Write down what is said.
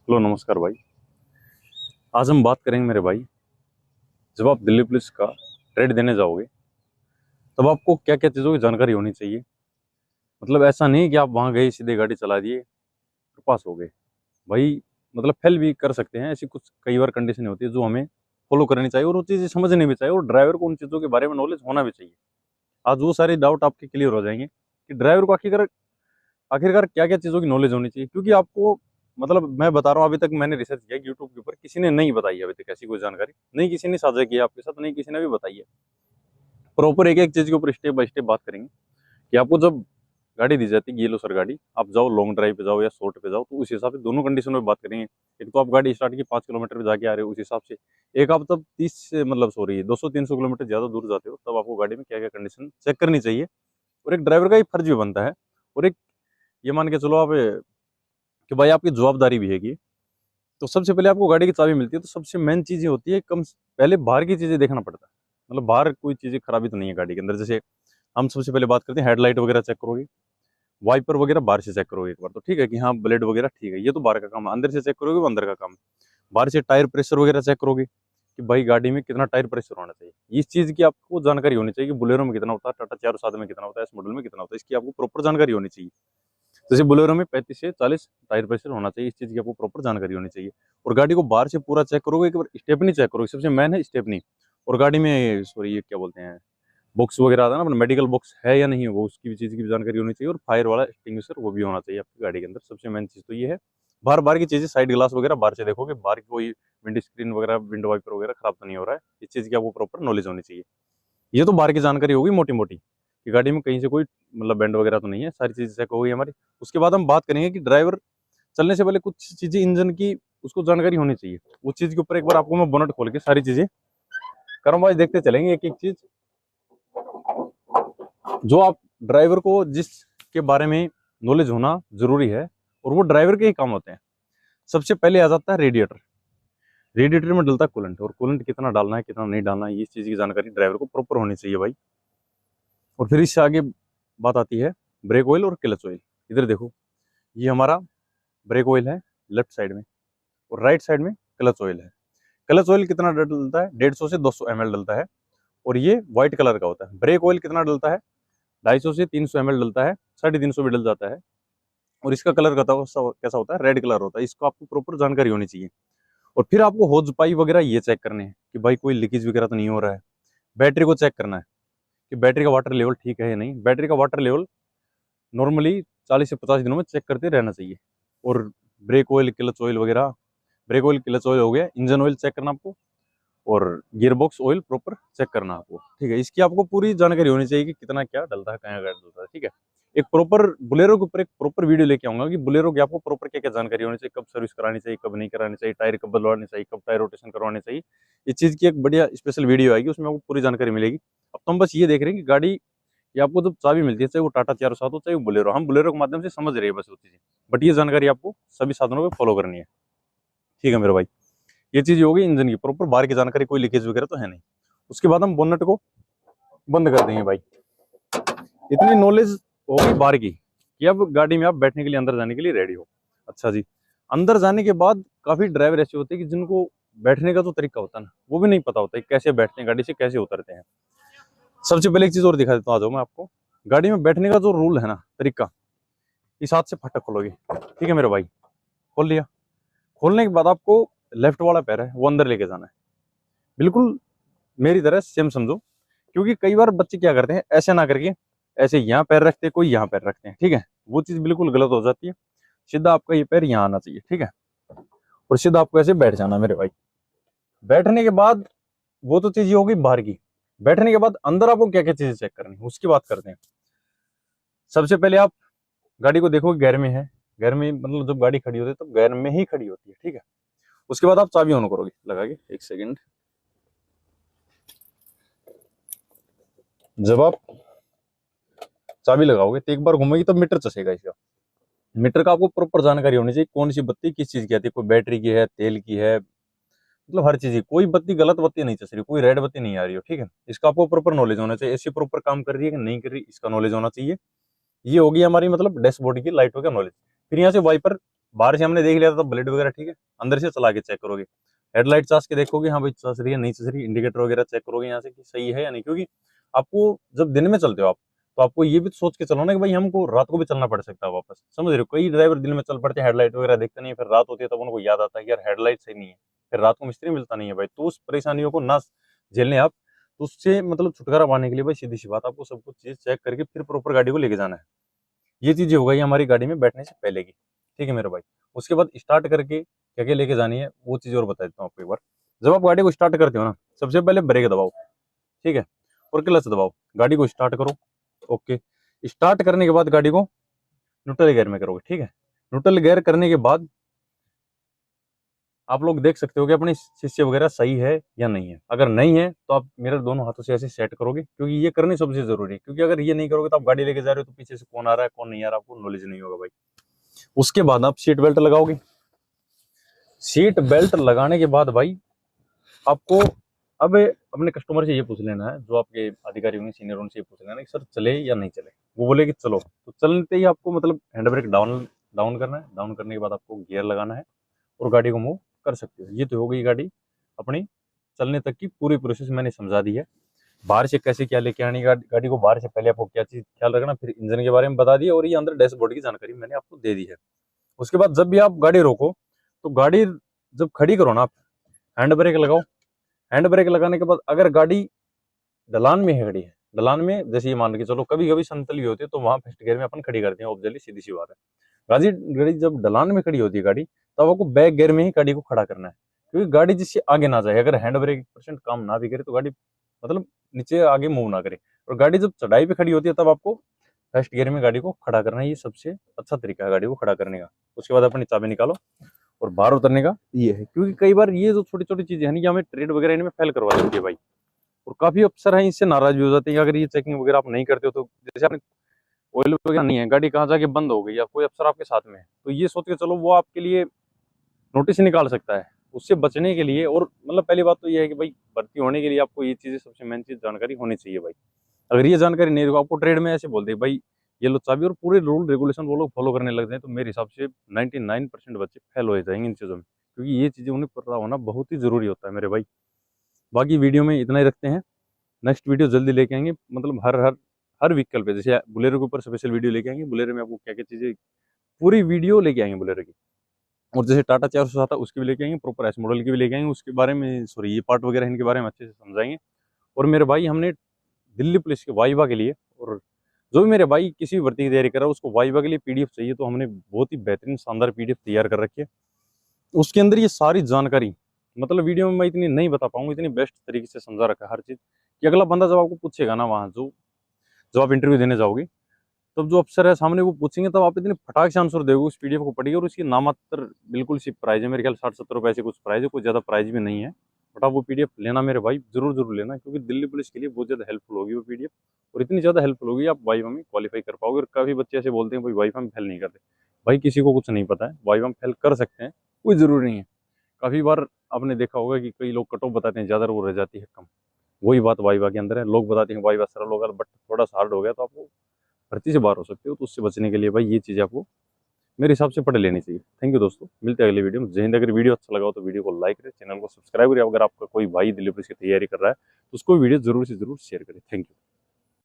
Hello नमस्कार भाई। आज हम बात करेंगे मेरे भाई, जब आप दिल्ली पुलिस का ट्रेड देने जाओगे तब आपको क्या क्या चीज़ों की जानकारी होनी चाहिए। मतलब ऐसा नहीं कि आप वहाँ गए सीधे गाड़ी चला दिए और पास हो गए भाई। मतलब फेल भी कर सकते हैं, ऐसी कुछ कई बार कंडीशन होती है जो हमें फॉलो करनी चाहिए और वो चीज़ें समझनी भी चाहिए और ड्राइवर को उन चीज़ों के बारे में नॉलेज होना भी चाहिए। आज वो सारे डाउट आपके क्लियर हो जाएंगे कि ड्राइवर को आखिरकार आखिरकार क्या क्या चीज़ों की नॉलेज होनी चाहिए। क्योंकि आपको मतलब मैं बता रहा हूँ, अभी तक मैंने रिसर्च किया यूट्यूब के ऊपर, किसी ने नहीं बताई है अभी तक ऐसी कोई जानकारी, नहीं किसी ने साझा किया आपके साथ, नहीं किसी ने भी बताई है। प्रॉपर एक एक चीज के ऊपर स्टेप बाय स्टेप बात करेंगे कि आपको जब गाड़ी दी जाती है, ये लो सर गाड़ी, आप जाओ लॉन्ग ड्राइव पे जाओ या शॉर्ट पे जाओ, तो उस हिसाब से दोनों कंडीशन में बात करेंगे। एक तो आप गाड़ी स्टार्ट की 5 किलोमीटर पे जाके आ रहे हो उस हिसाब से, एक आप तब 30 से मतलब सॉरी 200-300 किलोमीटर ज्यादा दूर जाते हो, तब आपको गाड़ी में क्या क्या कंडीशन चेक करनी चाहिए। और एक ड्राइवर का ही फर्ज भी बनता है, और एक ये मान के चलो आप कि भाई आपकी जवाबदारी भी है कि तो सबसे पहले आपको गाड़ी की चाबी मिलती है, तो सबसे मेन चीज ये होती है पहले बाहर की चीजें देखना पड़ता है। मतलब बाहर कोई चीजें खराबी तो नहीं है गाड़ी के अंदर। जैसे हम सबसे पहले बात करते हैं, हेडलाइट वगैरह चेक करोगे, वाइपर वगैरह बाहर से चेक करोगे एक बार, तो ठीक है कि हाँ ब्लेड वगैरह ठीक है, ये तो बाहर का काम है। अंदर से चेक करोगे वो अंदर का काम है। बाहर से टायर प्रेशर वगैरह चेक करोगे कि भाई गाड़ी में कितना टायर प्रेशर होना चाहिए, इस चीज की आपको जानकारी होनी चाहिए कि बुलेरो में कितना होता है, टाटा 407 में कितना होता है, इस मॉडल में कितना होता है, इसकी आपको प्रॉपर जानकारी होनी चाहिए। जैसे बोलेरो में 35 से 40 टायर प्रेशर होना चाहिए, इस चीज की आपको प्रॉपर जानकारी होनी चाहिए। और गाड़ी को बाहर से पूरा चेक करोगे, एक बार स्टेपनी चेक करोगे, सबसे मेन है स्टेपनी। और गाड़ी में सॉरी ये क्या बोलते हैं, बॉक्स वगैरह आता है ना अपना, मेडिकल बॉक्स है या नहीं है वो, उसकी भी चीज़ की भी जानकारी होनी चाहिए। और फायर वाला एक्सटिंग्विशर वो भी होना चाहिए आपकी गाड़ी के अंदर। सबसे मेन चीज़ तो ये है। बाहर बाहर की चीज़ें, साइड ग्लास वगैरह बाहर से देखोगे, बाहर की कोई विंड स्क्रीन वगैरह, विंडो वाइपर वगैरह खराब तो नहीं हो रहा है, इस चीज़ की आपको प्रॉपर नॉलेज होनी चाहिए। ये तो बाहर की जानकारी होगी मोटी मोटी, कि गाड़ी में कहीं से कोई मतलब बैंड वगैरह तो नहीं है, सारी चीज़ चेक हो गई हमारी। उसके बाद हम बात करेंगे कि ड्राइवर चलने से पहले कुछ चीज़ें इंजन की उसको जानकारी होनी चाहिए। उस चीज़ के ऊपर एक बार आपको मैं बोनट खोल के सारी चीज़ें कर्म वाइज देखते चलेंगे, एक एक चीज़ जो आप ड्राइवर को जिसके बारे में नॉलेज होना जरूरी है, और वो ड्राइवर के ही काम होते हैं। सबसे पहले आ जाता है रेडिएटर। रेडिएटर में डलता है कूलेंट, और कूलेंट कितना डालना है कितना नहीं डालना है, इस चीज़ की जानकारी ड्राइवर को प्रॉपर होनी चाहिए भाई। और फिर इससे आगे बात आती है ब्रेक ऑयल और क्लच ऑयल। इधर देखो, ये हमारा ब्रेक ऑयल है लेफ्ट साइड में, और राइट साइड में क्लच ऑयल है। क्लच ऑयल कितना डलता है, 150 से 200 ml डलता है, और ये व्हाइट कलर का होता है। ब्रेक ऑयल कितना डलता है, 250 से 300 ml डलता है, 350 भी डल जाता है। और इसका कलर कैसा होता है, रेड कलर होता है। इसको आपको प्रॉपर जानकारी होनी चाहिए। और फिर आपको होज पाई वगैरह ये चेक करने हैं कि भाई कोई लीकेज वगैरह तो नहीं हो रहा है। बैटरी को चेक करना है कि बैटरी का वाटर लेवल ठीक है या नहीं। बैटरी का वाटर लेवल नॉर्मली 40 से 50 दिनों में चेक करते रहना चाहिए। और ब्रेक ऑयल क्लच ऑयल वगैरह, ब्रेक ऑयल क्लच ऑयल हो गया, इंजन ऑयल चेक करना आपको, और gear box oil proper check करना आपको, ठीक है। इसकी आपको पूरी जानकारी होनी चाहिए कि कितना क्या डलता है, कहाँ क्या डलता है, ठीक है। एक प्रॉपर बुलेरो के ऊपर एक प्रॉपर वीडियो लेके आऊंगा कि बुलेरो की आपको प्रॉपर क्या क्या जानकारी होनी चाहिए, कब सर्विस करानी चाहिए, कब नहीं करानी चाहिए, टायर कब बदलवाने चाहिए, कब टायर रोटेशन करवाने चाहिए। इस चीज़ की एक बढ़िया स्पेशल वीडियो आएगी, उसमें आपको पूरी जानकारी मिलेगी। अब तो हम बस ये देख रहे हैं कि गाड़ी, ये आपको जब चाबी मिलती है, चाहे वो टाटा 407 हो चाहे वो बुलेरो, हम बुलेरो के माध्यम से समझ रहे हैं बस वो चीज़ें। बट ये जानकारी आपको सभी साधनों पर फॉलो करनी है, ठीक है मेरे भाई। ये चीज होगी इंजन की प्रॉपर, बाहर की जानकारी, कोई लीकेज वगैरह तो है नहीं। उसके बाद हम बोनट को बंद कर देंगे भाई। इतनी नॉलेज होगी बाहर की कि अब गाड़ी में आप बैठने के लिए, अंदर जाने के लिए रेडी हो। अच्छा जी, अंदर जाने के बाद काफी ड्राइवर ऐसे होते हैं कि जिनको बैठने का तो तरीका होता है ना, वो भी नहीं पता होता है कैसे बैठते हैं, गाड़ी से कैसे उतरते हैं। सबसे पहले एक चीज और दिखा देता हूँ, आ जाओ मैं आपको। गाड़ी में बैठने का जो रूल है ना, तरीका, इस हाथ से फटक खोलोगे, ठीक है मेरे भाई। खोल लिया। खोलने के बाद आपको लेफ्ट वाला पैर है वो अंदर लेके जाना है, बिल्कुल मेरी तरह सेम समझो। क्योंकि कई बार बच्चे क्या करते हैं, ऐसे ना करके ऐसे यहाँ पैर रखते हैं, कोई यहाँ पैर रखते हैं, ठीक है। वो चीज बिल्कुल गलत हो जाती है। सीधा आपका ये पैर यहाँ आना चाहिए, ठीक है। और सीधा आपको ऐसे बैठ जाना मेरे भाई। बैठने के बाद वो तो चीज होगी बाहर की। बैठने के बाद अंदर आपको क्या क्या चीजें चेक करनी है उसकी बात करते हैं। सबसे पहले आप गाड़ी को देखो गेयर में है। गेयर में मतलब जब गाड़ी खड़ी होती है तो गेयर में ही खड़ी होती है, ठीक है। उसके बाद आप चाबी ऑन करोगे लगा के, एक सेकेंड। जब आप चाबी लगाओगे तो एक बार घूमेगी तब मीटर चसेगा इसका। मीटर का आपको प्रॉपर जानकारी होनी चाहिए, कौन सी बत्ती किस चीज की आती है, कोई बैटरी की है, तेल की है, मतलब हर चीज की। कोई बत्ती गलत बत्ती नहीं चस रही, कोई रेड बत्ती नहीं आ रही हो, ठीक है। इसका आपको प्रॉपर नॉलेज होना चाहिए, ऐसी प्रॉपर काम कर रही है कि नहीं कर रही, इसका नॉलेज होना चाहिए। ये होगी हमारी मतलब डैशबोर्ड की लाइटों का नॉलेज। फिर यहाँ से वाइपर बाहर से हमने देख लिया था तो ब्लेड वगैरह ठीक है, अंदर से चला के चेक करोगे, हेडलाइट चार्ज के देखोगे हाँ भाई चल रही है नहीं चल रही, इंडिकेटर वगैरह चेक करोगे यहाँ से कि सही है या नहीं, क्योंकि आपको जब दिन में चलते हो आप तो आपको ये भी तो सोच के चलो ना कि भाई हमको रात को भी चलना पड़ सकता है वापस, समझ रहे हो। कई ड्राइवर दिन में चल पड़ते हैं, हेडलाइट वगैरह देखते नहीं, फिर रात होती है तब उनको याद आता है कि यार हेडलाइट सही नहीं है, फिर रात को मिस्त्री मिलता नहीं है भाई। तो उस परेशानियों को ना झेलने आप, तो उससे मतलब छुटकारा पाने के लिए भाई सीधी सी बात, आपको सब कुछ चीज चेक करके फिर प्रॉपर गाड़ी को लेके जाना है। ये चीजें हो गई हमारी गाड़ी में बैठने से पहले की, ठीक है मेरे भाई। उसके बाद स्टार्ट करके क्या क्या लेके जानी है वो चीज और बता देता हूँ आपको एक बार। जब आप गाड़ी को स्टार्ट करते हो ना, सबसे पहले ब्रेक दबाओ, ठीक है, और क्लच दबाओ, गाड़ी को स्टार्ट करो। ओके, स्टार्ट करने के बाद गाड़ी को न्यूट्रल गियर में करोगे, ठीक है। न्यूट्रल गियर करने के बाद आप लोग देख सकते हो कि अपनी शीशे वगैरह सही है या नहीं है। अगर नहीं है तो आप मिरर दोनों हाथों से ऐसे सेट करोगे, क्योंकि ये करनी सबसे जरूरी है, क्योंकि अगर ये नहीं करोगे तो आप गाड़ी लेके जा रहे हो तो पीछे से कौन आ रहा है कौन नहीं आ रहा आपको नॉलेज नहीं होगा भाई। उसके बाद आप सीट बेल्ट लगाओगे। सीट बेल्ट लगाने के बाद भाई आपको अब अपने कस्टमर से ये पूछ लेना है, जो आपके अधिकारी होंगे सीनियर उनसे ये पूछ लेना है कि सर चले या नहीं चले। वो बोले कि चलो, तो चलते ही आपको मतलब हैंड ब्रेक डाउन डाउन करना है, डाउन करने के बाद आपको गियर लगाना है और गाड़ी को मूव कर सकते हो। ये तो हो गई गाड़ी अपनी चलने तक की पूरी प्रोसेस मैंने समझा दी है। बाहर से कैसे क्या लेके आनी गाड़ी को, बाहर से पहले आपको क्या चीज ख्याल रखना, फिर इंजन के बारे में बता दिया और ये अंदर डैशबोर्ड की जानकारी मैंने आपको दे दी है। उसके बाद जब भी आप गाड़ी रोको तो गाड़ी जब खड़ी करो ना आप हैंड ब्रेक लगाओ। हैंड ब्रेक लगाने के बाद अगर गाड़ी ढलान में है खड़ी है, ढलान में जैसे ये मान के चलो कभी कभी संतली होती है तो वहां फर्स्ट गियर में अपन खड़ी करते हैं ऑब्वियसली, सीधी सी बात है। गाड़ी गाड़ी जब ढलान में खड़ी होती है गाड़ी, तब आपको बैक गियर में ही गाड़ी को खड़ा करना है, क्योंकि गाड़ी जिससे आगे ना जाए। अगर हैंड ब्रेक परसेंट काम ना भी करे तो गाड़ी मतलब नीचे आगे मूव ना करे। और गाड़ी जब चढ़ाई पे खड़ी होती है तब आपको फर्स्ट गियर में गाड़ी को खड़ा करना है, ये सबसे अच्छा तरीका है गाड़ी को खड़ा करने का। उसके बाद अपनी चाबी निकालो और बाहर उतरने का ये है, क्योंकि कई बार ये जो छोटी छोटी चीजें हैं कि हमें ट्रेड वगैरह इनमें फेल करवा देती है भाई, और काफी अफसर हैं इससे नाराज भी हो जाते हैं अगर ये चेकिंग वगैरह आप नहीं करते हो। तो जैसे आपने ऑयल वगैरह नहीं है, गाड़ी कहाँ जाके बंद हो गई या कोई अफसर आपके साथ में है, तो ये सोच के चलो वो आपके लिए नोटिस निकाल सकता है। उससे बचने के लिए और मतलब पहली बात तो ये है कि भाई भर्ती होने के लिए आपको ये चीजें सबसे मेन चीज जानकारी होनी चाहिए भाई। अगर ये जानकारी नहीं होगा आपको ट्रेड में ऐसे बोल दे भाई ये लो चाबी, और पूरे रूल रेगुलेशन वो लोग फॉलो करने लग जाए, तो मेरे हिसाब से 99% बच्चे फेल हो जाएंगे इन चीज़ों में, क्योंकि ये चीज़ें उन्हें पता होना बहुत ही जरूरी होता है मेरे भाई। बाकी वीडियो में इतना ही रखते हैं, नेक्स्ट वीडियो जल्दी लेके आएंगे, मतलब हर हर हर व्हीकल पे, जैसे बुलेरो के ऊपर स्पेशल वीडियो लेके आएंगे, बुलेरो में आपको क्या क्या चीज़ें पूरी वीडियो लेके आएंगे बुलेरो की। और जैसे टाटा 400 आता है उसकी भी लेके आएंगे, प्रॉपर एस मॉडल की भी लेके आएंगे, उसके बारे में सॉरी ये पार्ट वगैरह इनके बारे में अच्छे से समझाएंगे। और मेरे भाई हमने दिल्ली पुलिस के वाइवा के लिए, और जो भी मेरे भाई किसी भी भर्ती की तैयारी कर रहा है उसको वाइवा के लिए पीडीएफ चाहिए, तो हमने बहुत ही बेहतरीन शानदार पीडीएफ तैयार कर रखी है। उसके अंदर ये सारी जानकारी मतलब वीडियो में मैं इतनी नहीं बता पाऊंगा, इतनी बेस्ट तरीके से समझा रखा है हर चीज, कि अगला बंदा जब आपको पूछेगा ना वहाँ जो जब आप इंटरव्यू देने जाओगे, तब जो अफसर है सामने वो पूछेंगे तब आप इतनी फटाक से आंसर दोगे उस पीडीएफ को पढ़िए। और उसकी नामात्र बिल्कुल सी प्राइस है, मेरे ख्याल 60-70 रुपए ऐसे कुछ प्राइस है, कोई ज्यादा प्राइस भी नहीं है। बट आप वो पीडीएफ लेना मेरे भाई, जरूर जरूर लेना, क्योंकि दिल्ली पुलिस के लिए बहुत ज्यादा हेल्पफुल होगी वो पीडीएफ। और इतनी ज्यादा हेल्पफुल होगी आप वाइवा में क्वालिफाई कर पाओगे। और काफी बच्चे ऐसे बोलते हैं भाई वाइवा में फेल नहीं करते, भाई किसी को कुछ नहीं पता है, वाइवा में फेल कर सकते हैं, कोई जरूरी नहीं है। काफी बार आपने देखा होगा कि कई लोग कट ऑफ बताते हैं ज्यादा, वो रह जाती है कम। वही बात वाइवा के अंदर है, लोग बताते हैं वाइवा सरल होगा बट थोड़ा सा हार्ड हो गया तो आपको भर्ती से बाहर हो सकते हो। तो उससे बचने के लिए भाई ये चीज़ आपको मेरे हिसाब से पढ़ लेनी चाहिए। थैंक यू दोस्तों, मिलते हैं अगले वीडियो में। जय हिंद। अगर वीडियो अच्छा लगा हो तो वीडियो को लाइक करें, चैनल को सब्सक्राइब करें। अगर आपका कोई भाई दिल्ली पुलिस की तैयारी कर रहा है तो उसको वीडियो जरूर से जरूर शेयर करें। Thank you.